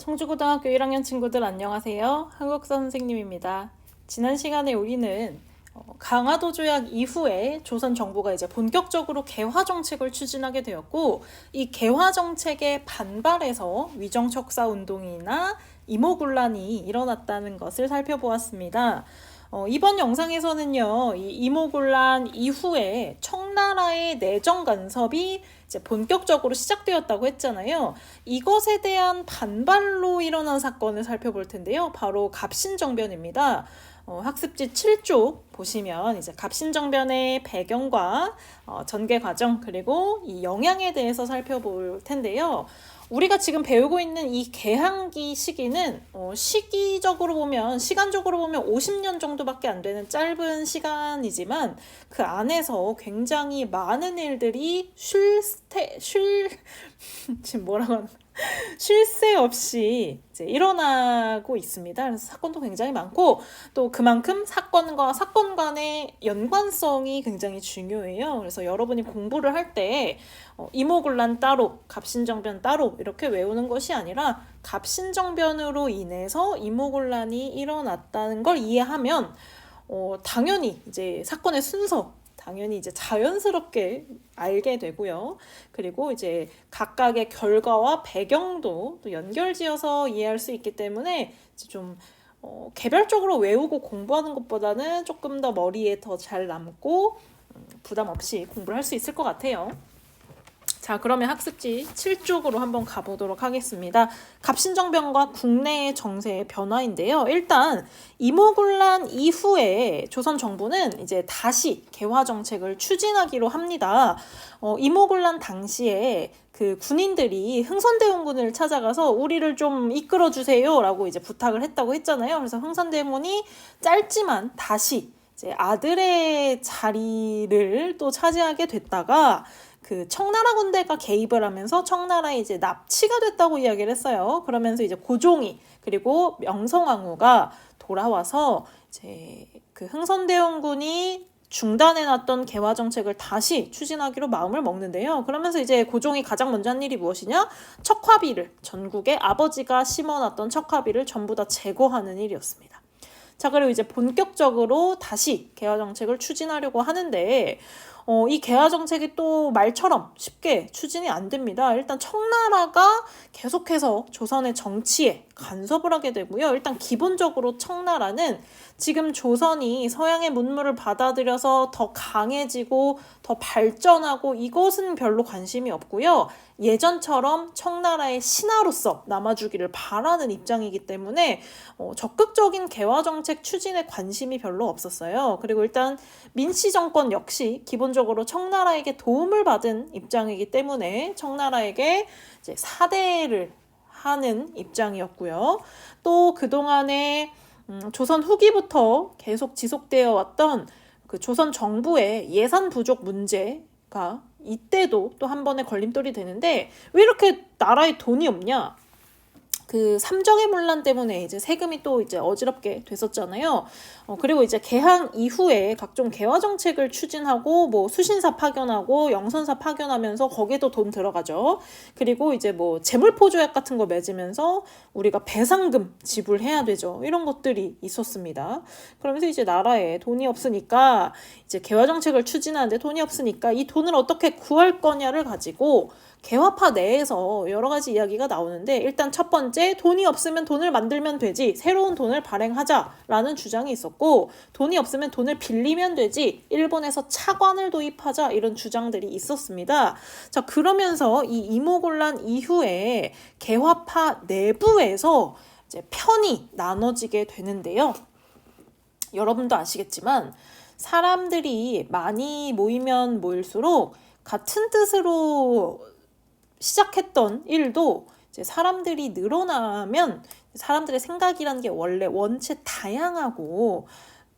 청주고등학교 1학년 친구들 안녕하세요. 한국사 선생님입니다. 지난 시간에 우리는 강화도 조약 이후에 조선 정부가 이제 본격적으로 개화 정책을 추진하게 되었고, 이 개화 정책에 반발해서 위정척사 운동이나 이모군란이 일어났다는 것을 살펴보았습니다. 이번 영상에서는요, 이 이모군란 이후에 청나라의 내정 간섭이 이제 본격적으로 시작되었다고 했잖아요. 이것에 대한 반발로 일어난 사건을 살펴볼 텐데요. 바로 갑신정변입니다. 학습지 7쪽 보시면 이제 갑신정변의 배경과 전개 과정 그리고 이 영향에 대해서 살펴볼 텐데요. 우리가 지금 배우고 있는 이 개항기 시기는 시기적으로 보면 시간적으로 보면 50년 정도밖에 안 되는 짧은 시간이지만 그 안에서 굉장히 많은 일들이 지금 뭐라고 하나 쉴 새 없이 이제 일어나고 있습니다. 그래서 사건도 굉장히 많고 또 그만큼 사건과 사건 간의 연관성이 굉장히 중요해요. 그래서 여러분이 공부를 할 때 이모군란 따로, 갑신정변 따로 이렇게 외우는 것이 아니라 갑신정변으로 인해서 이모군란이 일어났다는 걸 이해하면 당연히 이제 사건의 순서 당연히 이제 자연스럽게 알게 되고요. 그리고 이제 각각의 결과와 배경도 또 연결지어서 이해할 수 있기 때문에 이제 좀 개별적으로 외우고 공부하는 것보다는 조금 더 머리에 더 잘 남고 부담 없이 공부를 할 수 있을 것 같아요. 자, 그러면 학습지 7쪽으로 한번 가보도록 하겠습니다. 갑신정변과 국내의 정세의 변화인데요. 일단 이모군란 이후에 조선 정부는 이제 다시 개화 정책을 추진하기로 합니다. 이모군란 당시에 그 군인들이 흥선대원군을 찾아가서 우리를 좀 이끌어 주세요라고 이제 부탁을 했다고 했잖아요. 그래서 흥선대원군이 짧지만 다시 이제 아들의 자리를 또 차지하게 됐다가 그 청나라 군대가 개입을 하면서 청나라에 이제 납치가 됐다고 이야기를 했어요. 그러면서 이제 고종이 그리고 명성황후가 돌아와서 이제 그 흥선대원군이 중단해놨던 개화 정책을 다시 추진하기로 마음을 먹는데요. 그러면서 이제 고종이 가장 먼저 한 일이 무엇이냐? 척화비를 전국에 아버지가 심어놨던 척화비를 전부 다 제거하는 일이었습니다. 자, 그리고 이제 본격적으로 다시 개화 정책을 추진하려고 하는데 이 개화 정책이 또 말처럼 쉽게 추진이 안 됩니다. 일단 청나라가 계속해서 조선의 정치에 간섭을 하게 되고요. 일단 기본적으로 청나라는 지금 조선이 서양의 문물을 받아들여서 더 강해지고 더 발전하고 이것은 별로 관심이 없고요. 예전처럼 청나라의 신하로서 남아주기를 바라는 입장이기 때문에 적극적인 개화 정책 추진에 관심이 별로 없었어요. 그리고 일단 민씨 정권 역시 기본적으로 청나라에게 도움을 받은 입장이기 때문에 청나라에게 이제 사대를 하는 입장이었고요. 또 그동안에 조선 후기부터 계속 지속되어 왔던 그 조선 정부의 예산 부족 문제가 이때도 또 한 번의 걸림돌이 되는데 왜 이렇게 나라에 돈이 없냐? 그 삼정의 문란 때문에 이제 세금이 또 이제 어지럽게 됐었잖아요. 그리고 이제 개항 이후에 각종 개화 정책을 추진하고 뭐 수신사 파견하고 영선사 파견하면서 거기에도 돈 들어가죠. 그리고 이제 뭐 재물포 조약 같은 거 맺으면서 우리가 배상금 지불해야 되죠. 이런 것들이 있었습니다. 그러면서 이제 나라에 돈이 없으니까 이제 개화 정책을 추진하는데 돈이 없으니까 이 돈을 어떻게 구할 거냐를 가지고 개화파 내에서 여러 가지 이야기가 나오는데 일단 첫 번째 돈이 없으면 돈을 만들면 되지 새로운 돈을 발행하자라는 주장이 있었고 돈이 없으면 돈을 빌리면 되지 일본에서 차관을 도입하자 이런 주장들이 있었습니다. 자, 그러면서 이 이모군란 이후에 개화파 내부에서 이제 편이 나눠지게 되는데요. 여러분도 아시겠지만 사람들이 많이 모이면 모일수록 같은 뜻으로 시작했던 일도 이제 사람들이 늘어나면 사람들의 생각이라는 게 원래 원체 다양하고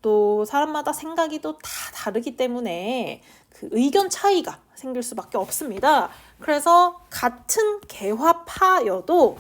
또 사람마다 생각이 또 다 다르기 때문에 그 의견 차이가 생길 수밖에 없습니다. 그래서 같은 개화파여도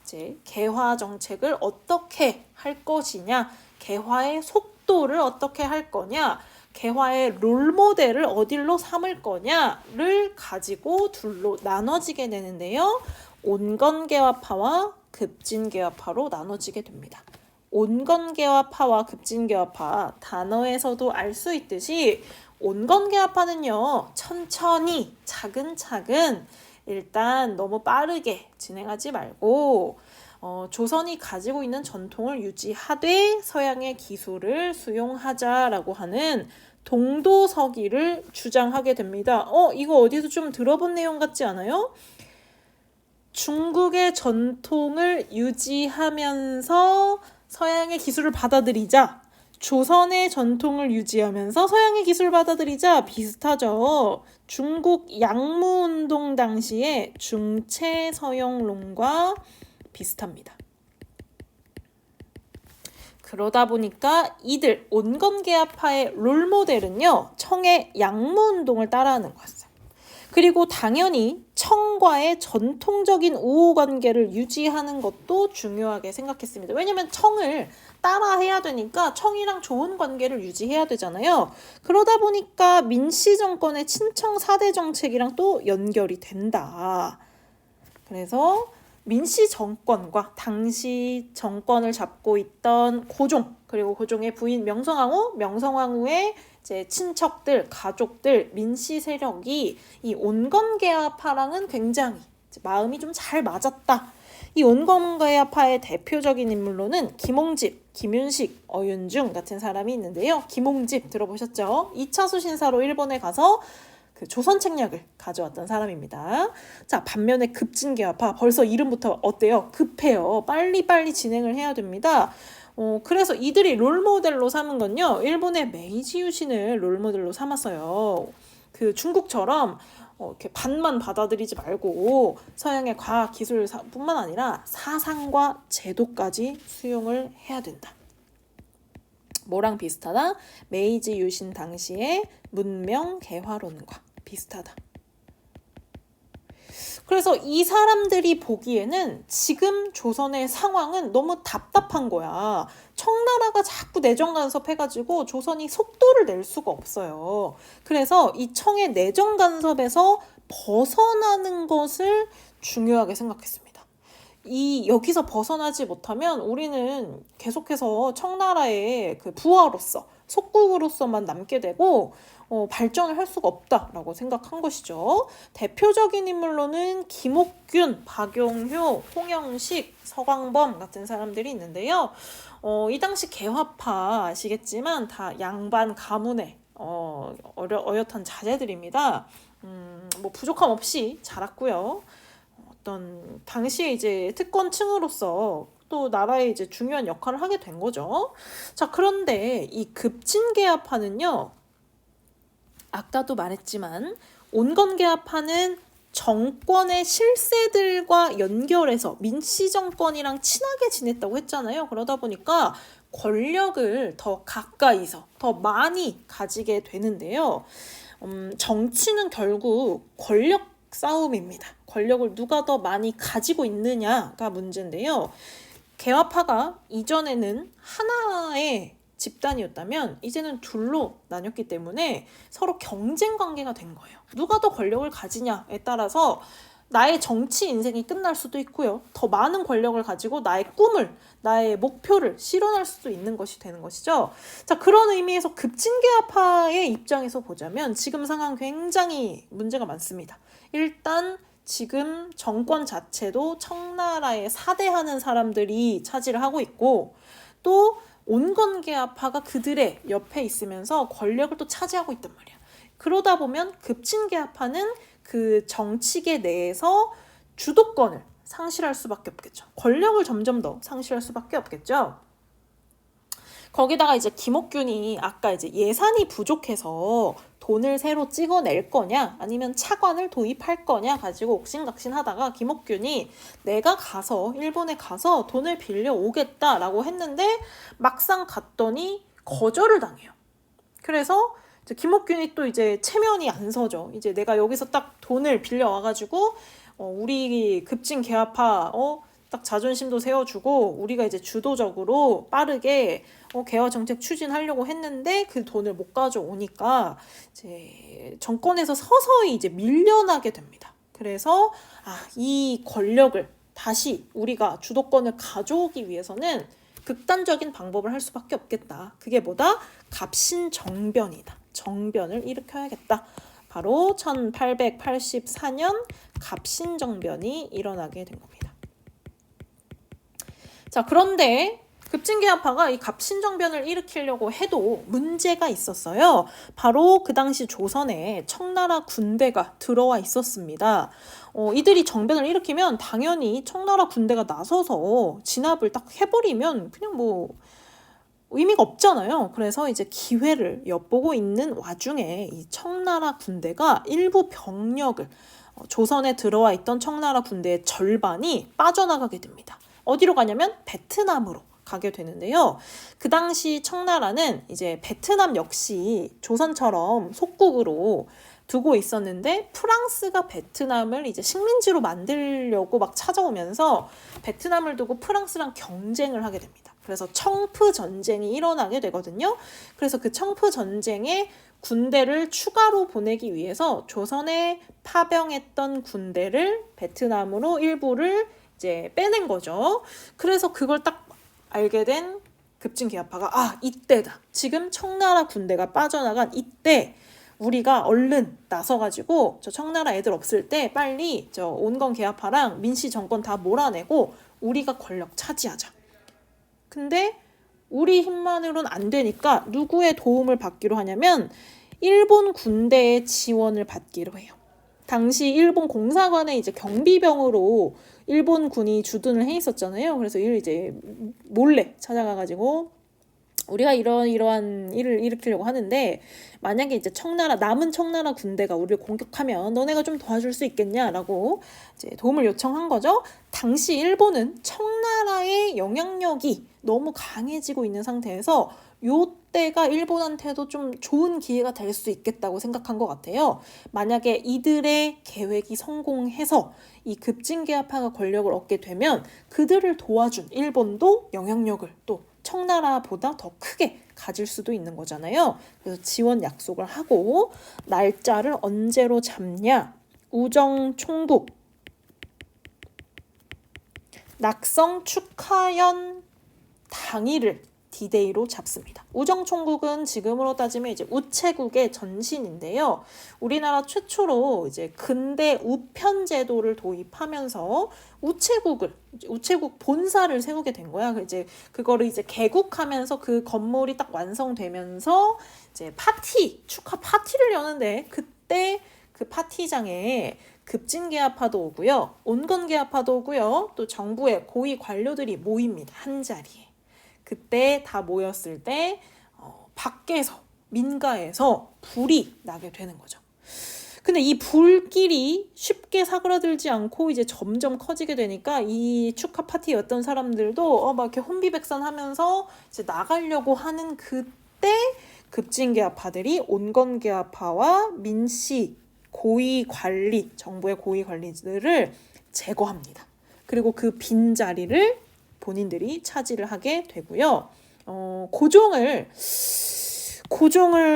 이제 개화 정책을 어떻게 할 것이냐, 개화의 속도를 어떻게 할 거냐, 개화의 롤모델을 어디로 삼을 거냐를 가지고 둘로 나눠지게 되는데요. 온건개화파와 급진개화파로 나눠지게 됩니다. 온건개화파와 급진개화파, 단어에서도 알 수 있듯이 온건개화파는요, 천천히 차근차근 일단 너무 빠르게 진행하지 말고 조선이 가지고 있는 전통을 유지하되 서양의 기술을 수용하자라고 하는 동도서기를 주장하게 됩니다. 이거 어디서 좀 들어본 내용 같지 않아요? 중국의 전통을 유지하면서 서양의 기술을 받아들이자, 조선의 전통을 유지하면서 서양의 기술을 받아들이자 비슷하죠. 중국 양무운동 당시의 중체서영론과 비슷합니다. 그러다 보니까 이들 온건개화파의 롤모델은요, 청의 양무운동을 따라하는 거였어요. 그리고 당연히 청과의 전통적인 우호관계를 유지하는 것도 중요하게 생각했습니다. 왜냐면 청을 따라해야 되니까 청이랑 좋은 관계를 유지해야 되잖아요. 그러다 보니까 민씨 정권의 친청 4대 정책이랑 또 연결이 된다. 그래서 민씨 정권과 당시 정권을 잡고 있던 고종, 그리고 고종의 부인 명성황후, 명성황후의 이제 친척들, 가족들, 민씨 세력이 이 온건개화파랑은 굉장히 마음이 좀 잘 맞았다. 이 온건개화파의 대표적인 인물로는 김홍집, 김윤식, 어윤중 같은 사람이 있는데요. 김홍집 들어보셨죠? 2차 수신사로 일본에 가서 그 조선 책략을 가져왔던 사람입니다. 자, 반면에 급진개화파, 벌써 이름부터 어때요? 급해요. 빨리빨리 진행을 해야 됩니다. 그래서 이들이 롤모델로 삼은 건요, 일본의 메이지 유신을 롤모델로 삼았어요. 그 중국처럼 이렇게 반만 받아들이지 말고 서양의 과학 기술뿐만 아니라 사상과 제도까지 수용을 해야 된다. 뭐랑 비슷하다? 메이지 유신 당시의 문명 개화론과 비슷하다. 그래서 이 사람들이 보기에는 지금 조선의 상황은 너무 답답한 거야. 청나라가 자꾸 내정 간섭해가지고 조선이 속도를 낼 수가 없어요. 그래서 이 청의 내정 간섭에서 벗어나는 것을 중요하게 생각했습니다. 여기서 벗어나지 못하면 우리는 계속해서 청나라의 그 부하로서, 속국으로서만 남게 되고 발전을 할 수가 없다라고 생각한 것이죠. 대표적인 인물로는 김옥균, 박용효, 홍영식, 서광범 같은 사람들이 있는데요. 이 당시 개화파 아시겠지만 다 양반 가문의 어엿한 자제들입니다. 뭐 부족함 없이 자랐고요. 어떤 당시에 이제 특권층으로서 또 나라의 이제 중요한 역할을 하게 된 거죠. 자, 그런데 이 급진개화파는요, 아까도 말했지만 온건개화파는 정권의 실세들과 연결해서 민씨 정권이랑 친하게 지냈다고 했잖아요. 그러다 보니까 권력을 더 가까이서 더 많이 가지게 되는데요. 정치는 결국 권력 싸움입니다. 권력을 누가 더 많이 가지고 있느냐가 문제인데요. 개화파가 이전에는 하나의 집단이었다면 이제는 둘로 나뉘었기 때문에 서로 경쟁 관계가 된 거예요. 누가 더 권력을 가지냐에 따라서 나의 정치 인생이 끝날 수도 있고요. 더 많은 권력을 가지고 나의 꿈을, 나의 목표를 실현할 수도 있는 것이 되는 것이죠. 자, 그런 의미에서 급진개화파의 입장에서 보자면 지금 상황 굉장히 문제가 많습니다. 일단 지금 정권 자체도 청나라에 사대하는 사람들이 차지를 하고 있고, 또 온건개화파가 그들의 옆에 있으면서 권력을 또 차지하고 있단 말이야. 그러다 보면 급진개화파는 그 정치계 내에서 주도권을 상실할 수밖에 없겠죠. 권력을 점점 더 상실할 수밖에 없겠죠. 거기다가 이제 김옥균이 아까 이제 예산이 부족해서 돈을 새로 찍어낼 거냐 아니면 차관을 도입할 거냐 가지고 옥신각신하다가 김옥균이 내가 가서 일본에 가서 돈을 빌려 오겠다라고 했는데 막상 갔더니 거절을 당해요. 그래서 이제 김옥균이 또 이제 체면이 안 서죠. 이제 내가 여기서 딱 돈을 빌려 와가지고 우리 급진개화파 딱 자존심도 세워주고 우리가 이제 주도적으로 빠르게 개화 정책 추진하려고 했는데 그 돈을 못 가져오니까 이제 정권에서 서서히 이제 밀려나게 됩니다. 그래서 이 권력을 다시 우리가 주도권을 가져오기 위해서는 극단적인 방법을 할 수밖에 없겠다. 그게 뭐다? 갑신정변이다. 정변을 일으켜야겠다. 바로 1884년 갑신정변이 일어나게 된 겁니다. 자, 그런데 급진개합파가 이 갑신정변을 일으키려고 해도 문제가 있었어요. 바로 그 당시 조선에 청나라 군대가 들어와 있었습니다. 이들이 정변을 일으키면 당연히 청나라 군대가 나서서 진압을 딱 해버리면 그냥 뭐 의미가 없잖아요. 그래서 이제 기회를 엿보고 있는 와중에 이 청나라 군대가 일부 병력을 조선에 들어와 있던 청나라 군대의 절반이 빠져나가게 됩니다. 어디로 가냐면 베트남으로 가게 되는데요. 그 당시 청나라는 이제 베트남 역시 조선처럼 속국으로 두고 있었는데 프랑스가 베트남을 이제 식민지로 만들려고 막 찾아오면서 베트남을 두고 프랑스랑 경쟁을 하게 됩니다. 그래서 청프 전쟁이 일어나게 되거든요. 그래서 그 청프 전쟁에 군대를 추가로 보내기 위해서 조선에 파병했던 군대를 베트남으로 일부를 이제 빼낸 거죠. 그래서 그걸 딱 알게 된 급진개합파가 이때다. 지금 청나라 군대가 빠져나간 이때 우리가 얼른 나서가지고 저 청나라 애들 없을 때 빨리 저 온건개합파랑 민씨 정권 다 몰아내고 우리가 권력 차지하자. 근데 우리 힘만으로는 안 되니까 누구의 도움을 받기로 하냐면 일본 군대의 지원을 받기로 해요. 당시 일본 공사관에 이제 경비병으로 일본 군이 주둔을 해 있었잖아요. 그래서 이를 이제 몰래 찾아가가지고 우리가 이러한 일을 일으키려고 하는데 만약에 이제 남은 청나라 군대가 우리를 공격하면 너네가 좀 도와줄 수 있겠냐라고 이제 도움을 요청한 거죠. 당시 일본은 청나라의 영향력이 너무 강해지고 있는 상태에서 요때가 일본한테도 좀 좋은 기회가 될 수 있겠다고 생각한 것 같아요. 만약에 이들의 계획이 성공해서 이 급진개합파가 권력을 얻게 되면 그들을 도와준 일본도 영향력을 또 청나라보다 더 크게 가질 수도 있는 거잖아요. 그래서 지원 약속을 하고 날짜를 언제로 잡냐? 우정총국 낙성 축하연 당일을 D-Day로 잡습니다. 우정총국은 지금으로 따지면 이제 우체국의 전신인데요. 우리나라 최초로 이제 근대 우편 제도를 도입하면서 우체국 본사를 세우게 된 거야. 이제 그거를 이제 개국하면서 그 건물이 딱 완성되면서 이제 축하 파티를 여는데 그때 그 파티장에 급진개합파도 오고요. 온건개합파도 오고요. 또 정부의 고위 관료들이 모입니다. 한 자리에. 그때 다 모였을 때 밖에서 민가에서 불이 나게 되는 거죠. 근데 이 불길이 쉽게 사그라들지 않고 이제 점점 커지게 되니까 이 축하 파티였던 사람들도 막 이렇게 혼비백산하면서 이제 나가려고 하는 그때 급진개합파들이 온건개합파와 민씨 정부의 고위 관리들을 제거합니다. 그리고 그 빈자리를 본인들이 차지를 하게 되고요. 고종을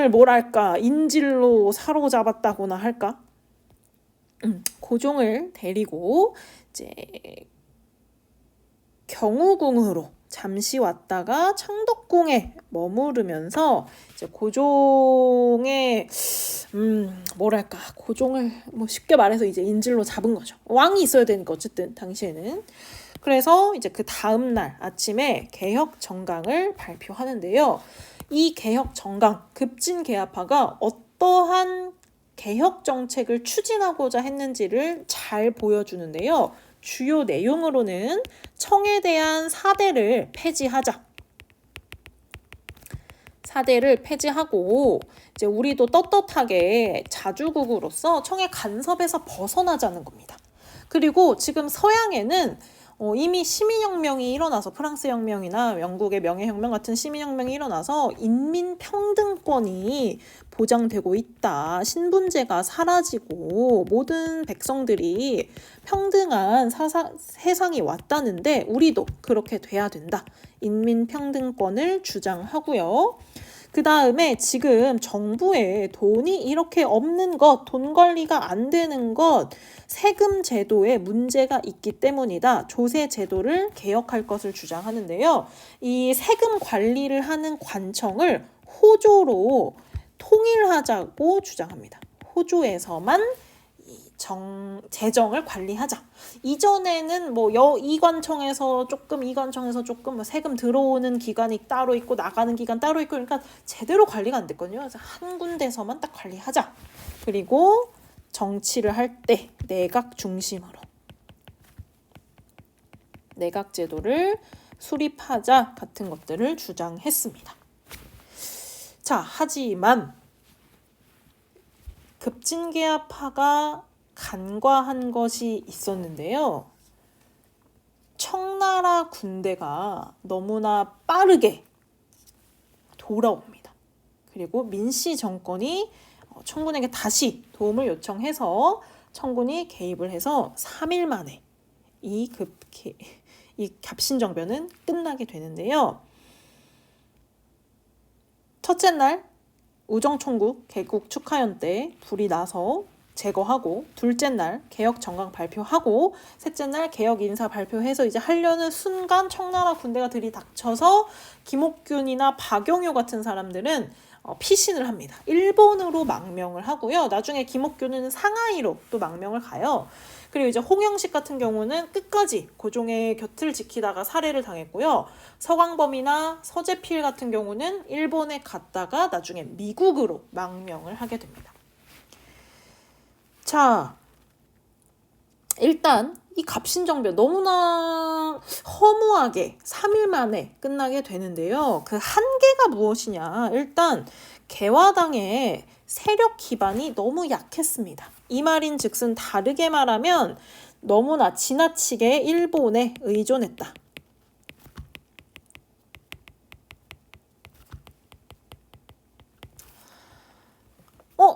뭐랄까 인질로 사로잡았다고나 할까? 고종을 데리고 이제 경우궁으로 잠시 왔다가 창덕궁에 머무르면서 이제 고종의 고종을 뭐 쉽게 말해서 이제 인질로 잡은 거죠. 왕이 있어야 되니까 어쨌든 당시에는. 그래서 이제 그 다음 날 아침에 개혁정강을 발표하는데요. 이 개혁정강, 급진개합파가 어떠한 개혁 정책을 추진하고자 했는지를 잘 보여주는데요. 주요 내용으로는 청에 대한 사대를 폐지하고 이제 우리도 떳떳하게 자주국으로서 청의 간섭에서 벗어나자는 겁니다. 그리고 지금 서양에는 이미 시민혁명이 일어나서 프랑스 혁명이나 영국의 명예혁명 같은 시민혁명이 일어나서 인민평등권이 보장되고 있다. 신분제가 사라지고 모든 백성들이 평등한 세상이 왔다는데 우리도 그렇게 돼야 된다. 인민평등권을 주장하고요. 그 다음에 지금 정부에 돈이 이렇게 없는 것, 돈 관리가 안 되는 것, 세금 제도에 문제가 있기 때문이다. 조세 제도를 개혁할 것을 주장하는데요. 이 세금 관리를 하는 관청을 호조로 통일하자고 주장합니다. 호조에서만 재정을 관리하자. 이전에는 뭐 이 관청에서 조금, 이 관청에서 조금, 뭐 세금 들어오는 기간이 따로 있고 나가는 기간 따로 있고, 그러니까 제대로 관리가 안 됐거든요. 그래서 한 군데서만 딱 관리하자. 그리고 정치를 할 때 내각 중심으로 내각 제도를 수립하자 같은 것들을 주장했습니다. 자, 하지만 급진개합파가 간과한 것이 있었는데요. 청나라 군대가 너무나 빠르게 돌아옵니다. 그리고 민씨 정권이 청군에게 다시 도움을 요청해서 청군이 개입을 해서 3일 만에 이 갑신정변은 끝나게 되는데요. 첫째 날 우정총국 개국 축하연 때 불이 나서 제거하고, 둘째 날 개혁 정강 발표하고, 셋째 날 개혁 인사 발표해서 이제 하려는 순간 청나라 군대가 들이닥쳐서 김옥균이나 박영효 같은 사람들은 피신을 합니다. 일본으로 망명을 하고요. 나중에 김옥균은 상하이로 또 망명을 가요. 그리고 이제 홍영식 같은 경우는 끝까지 고종의 곁을 지키다가 살해를 당했고요. 서광범이나 서재필 같은 경우는 일본에 갔다가 나중에 미국으로 망명을 하게 됩니다. 자, 일단 이 갑신정변 너무나 허무하게 3일 만에 끝나게 되는데요. 그 한계가 무엇이냐? 일단 개화당의 세력 기반이 너무 약했습니다. 이 말인 즉슨 다르게 말하면 너무나 지나치게 일본에 의존했다.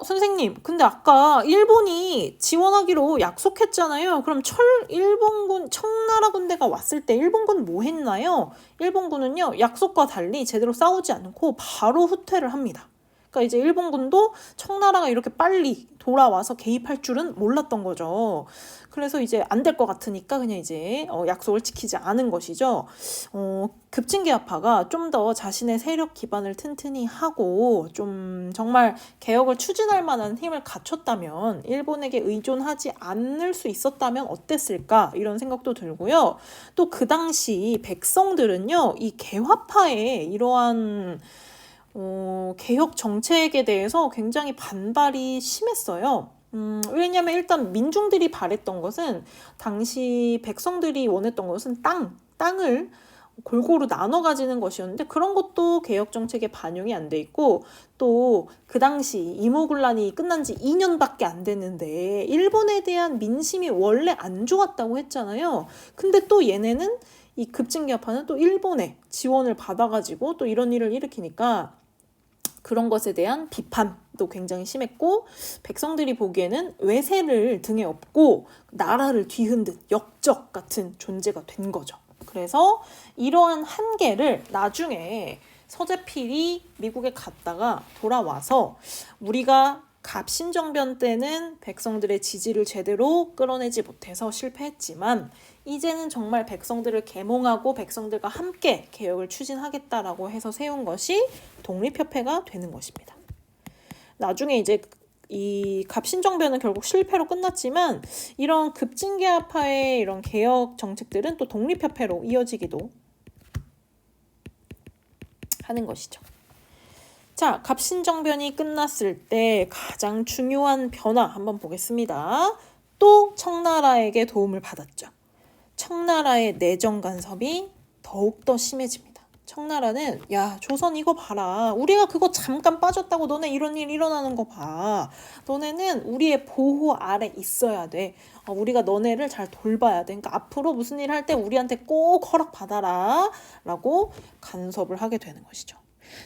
선생님, 근데 아까 일본이 지원하기로 약속했잖아요. 그럼 일본군, 청나라 군대가 왔을 때 일본군 뭐 했나요? 일본군은요, 약속과 달리 제대로 싸우지 않고 바로 후퇴를 합니다. 그러니까 이제 일본군도 청나라가 이렇게 빨리 돌아와서 개입할 줄은 몰랐던 거죠. 그래서 이제 안 될 것 같으니까 그냥 이제 약속을 지키지 않은 것이죠. 급진개합파가 좀 더 자신의 세력 기반을 튼튼히 하고 좀 정말 개혁을 추진할 만한 힘을 갖췄다면, 일본에게 의존하지 않을 수 있었다면 어땠을까, 이런 생각도 들고요. 또 그 당시 백성들은요, 이 개화파의 이러한 개혁 정책에 대해서 굉장히 반발이 심했어요. 왜냐면 일단 민중들이 바랬던 것은, 당시 백성들이 원했던 것은 땅을 골고루 나눠 가지는 것이었는데, 그런 것도 개혁 정책에 반영이 안 돼 있고, 또 그 당시 임오군란이 끝난 지 2년밖에 안 됐는데 일본에 대한 민심이 원래 안 좋았다고 했잖아요. 근데 또 얘네는, 이 급진개합파는 또 일본의 지원을 받아가지고 또 이런 일을 일으키니까 그런 것에 대한 비판도 굉장히 심했고, 백성들이 보기에는 외세를 등에 업고 나라를 뒤흔든 역적 같은 존재가 된 거죠. 그래서 이러한 한계를 나중에 서재필이 미국에 갔다가 돌아와서, 우리가 갑신정변 때는 백성들의 지지를 제대로 끌어내지 못해서 실패했지만 이제는 정말 백성들을 계몽하고 백성들과 함께 개혁을 추진하겠다라고 해서 세운 것이 독립협회가 되는 것입니다. 나중에 이제 이 갑신정변은 결국 실패로 끝났지만, 이런 급진개합파의 이런 개혁 정책들은 또 독립협회로 이어지기도 하는 것이죠. 자, 갑신정변이 끝났을 때 가장 중요한 변화 한번 보겠습니다. 또 청나라에게 도움을 받았죠. 청나라의 내정 간섭이 더욱더 심해집니다. 청나라는, 야, 조선 이거 봐라. 우리가 그거 잠깐 빠졌다고 너네 이런 일 일어나는 거 봐. 너네는 우리의 보호 아래 있어야 돼. 우리가 너네를 잘 돌봐야 돼. 그러니까 앞으로 무슨 일 할 때 우리한테 꼭 허락받아라 라고 간섭을 하게 되는 것이죠.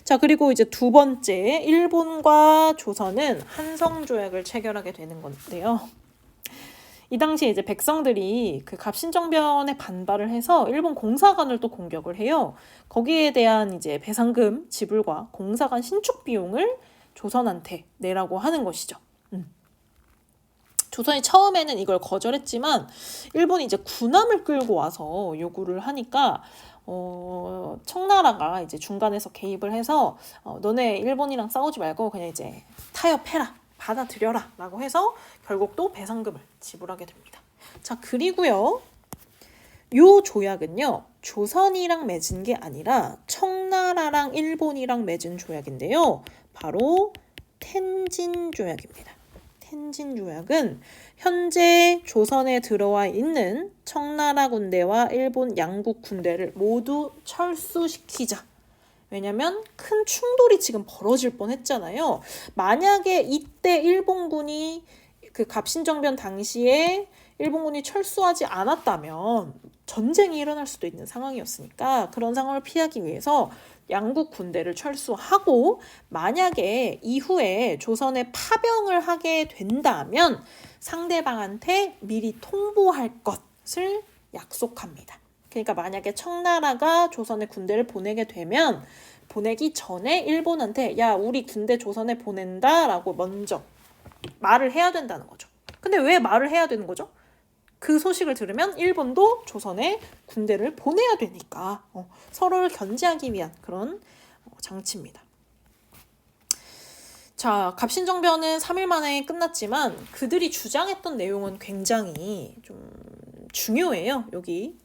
자, 그리고 이제 두 번째, 일본과 조선은 한성조약을 체결하게 되는 건데요. 이 당시에 이제 백성들이 그 갑신정변에 반발을 해서 일본 공사관을 또 공격을 해요. 거기에 대한 이제 배상금 지불과 공사관 신축 비용을 조선한테 내라고 하는 것이죠. 조선이 처음에는 이걸 거절했지만 일본이 이제 군함을 끌고 와서 요구를 하니까 청나라가 이제 중간에서 개입을 해서 너네 일본이랑 싸우지 말고 그냥 이제 타협해라, 받아들여라 라고 해서 결국 또 배상금을 지불하게 됩니다. 자, 그리고요, 요 조약은요 조선이랑 맺은 게 아니라 청나라랑 일본이랑 맺은 조약인데요, 바로 텐진 조약입니다. 텐진 조약은 현재 조선에 들어와 있는 청나라 군대와 일본 양국 군대를 모두 철수시키자. 왜냐면 큰 충돌이 지금 벌어질 뻔했잖아요. 만약에 이때 일본군이 그 갑신정변 당시에 일본군이 철수하지 않았다면 전쟁이 일어날 수도 있는 상황이었으니까 그런 상황을 피하기 위해서 양국 군대를 철수하고, 만약에 이후에 조선에 파병을 하게 된다면 상대방한테 미리 통보할 것을 약속합니다. 그러니까 만약에 청나라가 조선에 군대를 보내게 되면 보내기 전에 일본한테 야, 우리 군대 조선에 보낸다 라고 먼저 말을 해야 된다는 거죠. 근데 왜 말을 해야 되는 거죠? 그 소식을 들으면 일본도 조선에 군대를 보내야 되니까 서로를 견제하기 위한 그런 장치입니다. 자, 갑신정변은 3일 만에 끝났지만 그들이 주장했던 내용은 굉장히 좀 중요해요. 여기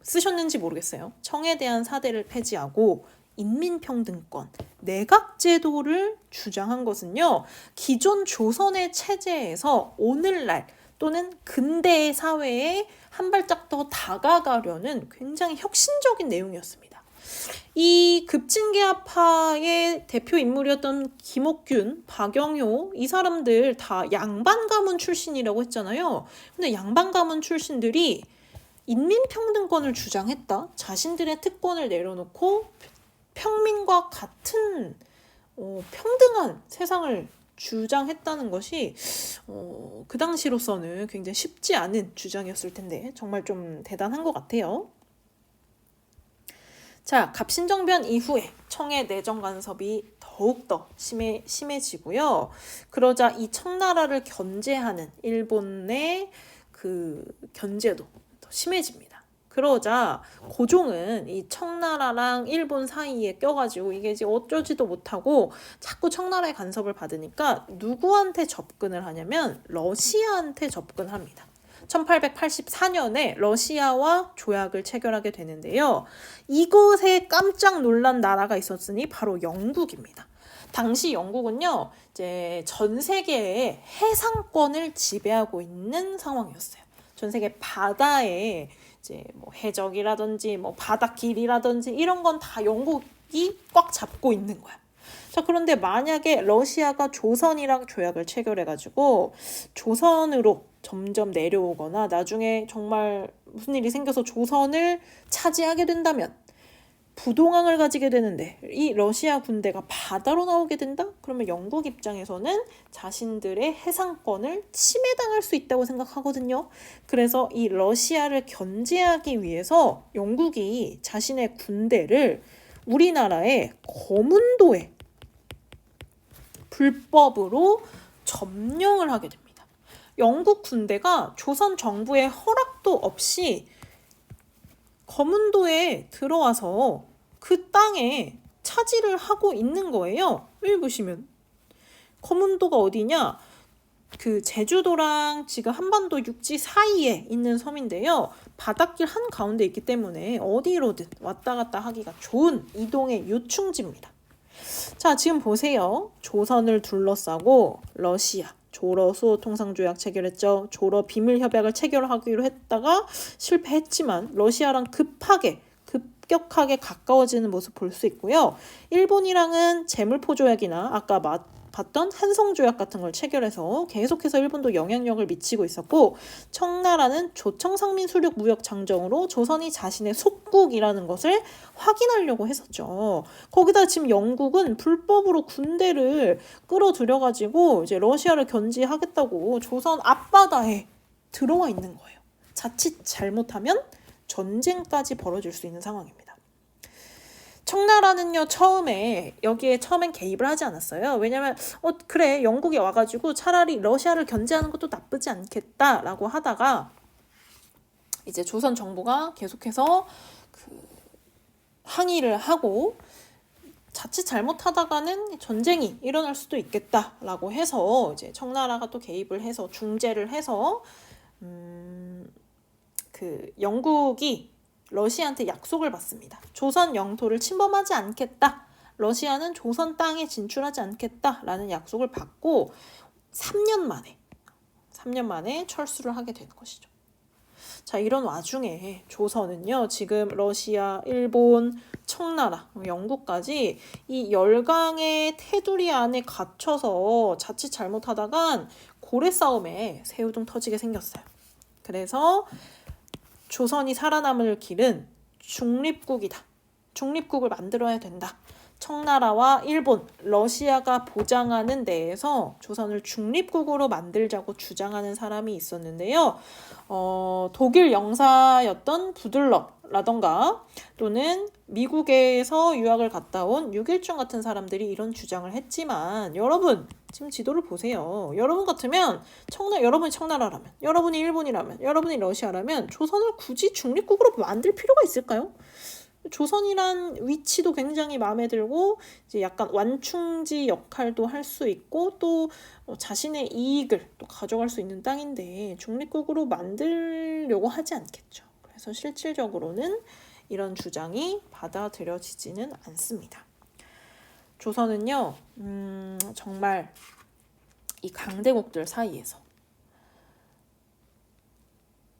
쓰셨는지 모르겠어요. 청에 대한 사대를 폐지하고 인민평등권, 내각제도를 주장한 것은요, 기존 조선의 체제에서 오늘날 또는 근대의 사회에 한 발짝 더 다가가려는 굉장히 혁신적인 내용이었습니다. 이 급진계합파의 대표 인물이었던 김옥균, 박영효, 이 사람들 다 양반 가문 출신이라고 했잖아요. 근데 양반 가문 출신들이 인민평등권을 주장했다. 자신들의 특권을 내려놓고 평민과 같은 평등한 세상을 주장했다는 것이 그 당시로서는 굉장히 쉽지 않은 주장이었을 텐데 정말 좀 대단한 것 같아요. 자, 갑신정변 이후에 청의 내정 간섭이 더욱더 심해지고요. 그러자 이 청나라를 견제하는 일본의 그 견제도 더 심해집니다. 그러자 고종은 이 청나라랑 일본 사이에 껴가지고 이게 이제 어쩌지도 못하고 자꾸 청나라의 간섭을 받으니까 누구한테 접근을 하냐면 러시아한테 접근을 합니다. 1884년에 러시아와 조약을 체결하게 되는데요. 이것에 깜짝 놀란 나라가 있었으니 바로 영국입니다. 당시 영국은요, 이제 전 세계의 해상권을 지배하고 있는 상황이었어요. 전 세계 바다에 이제 뭐 해적이라든지 뭐 바닷길이라든지 이런 건 다 영국이 꽉 잡고 있는 거야. 자, 그런데 만약에 러시아가 조선이랑 조약을 체결해가지고 조선으로 점점 내려오거나 나중에 정말 무슨 일이 생겨서 조선을 차지하게 된다면 부동항을 가지게 되는데 이 러시아 군대가 바다로 나오게 된다? 그러면 영국 입장에서는 자신들의 해상권을 침해당할 수 있다고 생각하거든요. 그래서 이 러시아를 견제하기 위해서 영국이 자신의 군대를 우리나라의 거문도에 불법으로 점령을 하게 됩니다. 영국 군대가 조선 정부의 허락도 없이 거문도에 들어와서 그 땅에 차지를 하고 있는 거예요. 여기 보시면 거문도가 어디냐? 그 제주도랑 지금 한반도 육지 사이에 있는 섬인데요. 바닷길 한가운데 있기 때문에 어디로든 왔다 갔다 하기가 좋은 이동의 요충지입니다. 자, 지금 보세요. 조선을 둘러싸고 러시아, 조러 수호통상조약 체결했죠. 조러 비밀협약을 체결하기로 했다가 실패했지만 러시아랑 급격하게 가까워지는 모습 볼 수 있고요. 일본이랑은 제물포조약이나 아까 봤던 한성조약 같은 걸 체결해서 계속해서 일본도 영향력을 미치고 있었고, 청나라는 조청상민 수륙 무역 장정으로 조선이 자신의 속국이라는 것을 확인하려고 했었죠. 거기다 지금 영국은 불법으로 군대를 끌어들여가지고 이제 러시아를 견제하겠다고 조선 앞바다에 들어와 있는 거예요. 자칫 잘못하면 전쟁까지 벌어질 수 있는 상황입니다. 청나라는요, 처음엔 개입을 하지 않았어요. 왜냐면 그래, 영국이 와가지고 차라리 러시아를 견제하는 것도 나쁘지 않겠다라고 하다가 이제 조선 정부가 계속해서 항의를 하고, 자칫 잘못하다가는 전쟁이 일어날 수도 있겠다라고 해서 이제 청나라가 또 개입을 해서 중재를 해서 영국이 러시아한테 약속을 받습니다. 조선 영토를 침범하지 않겠다. 러시아는 조선 땅에 진출하지 않겠다라는 약속을 받고 3년 만에 철수를 하게 되는 것이죠. 자, 이런 와중에 조선은요, 지금 러시아, 일본, 청나라, 영국까지 이 열강의 테두리 안에 갇혀서 자칫 잘못하다간 고래 싸움에 새우등 터지게 생겼어요. 그래서 조선이 살아남을 길은 중립국이다. 중립국을 만들어야 된다. 청나라와 일본, 러시아가 보장하는 데에서 조선을 중립국으로 만들자고 주장하는 사람이 있었는데요. 독일 영사였던 부들럽라던가 또는 미국에서 유학을 갔다 온 유길중 같은 사람들이 이런 주장을 했지만, 여러분 지금 지도를 보세요. 여러분 같으면 여러분이 청나라라면, 여러분이 일본이라면, 여러분이 러시아라면 조선을 굳이 중립국으로 만들 필요가 있을까요? 조선이란 위치도 굉장히 마음에 들고 이제 약간 완충지 역할도 할 수 있고 또 자신의 이익을 또 가져갈 수 있는 땅인데 중립국으로 만들려고 하지 않겠죠. 그래서 실질적으로는 이런 주장이 받아들여지지는 않습니다. 조선은요, 정말 이 강대국들 사이에서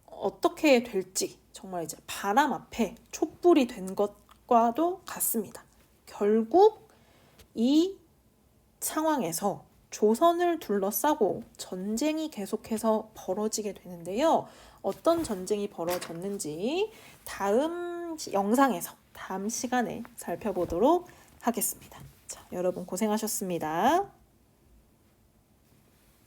어떻게 될지 정말 이제 바람 앞에 촛불이 된 것과도 같습니다. 결국 이 상황에서 조선을 둘러싸고 전쟁이 계속해서 벌어지게 되는데요. 어떤 전쟁이 벌어졌는지 다음 영상에서, 다음 시간에 살펴보도록 하겠습니다. 자, 여러분 고생하셨습니다.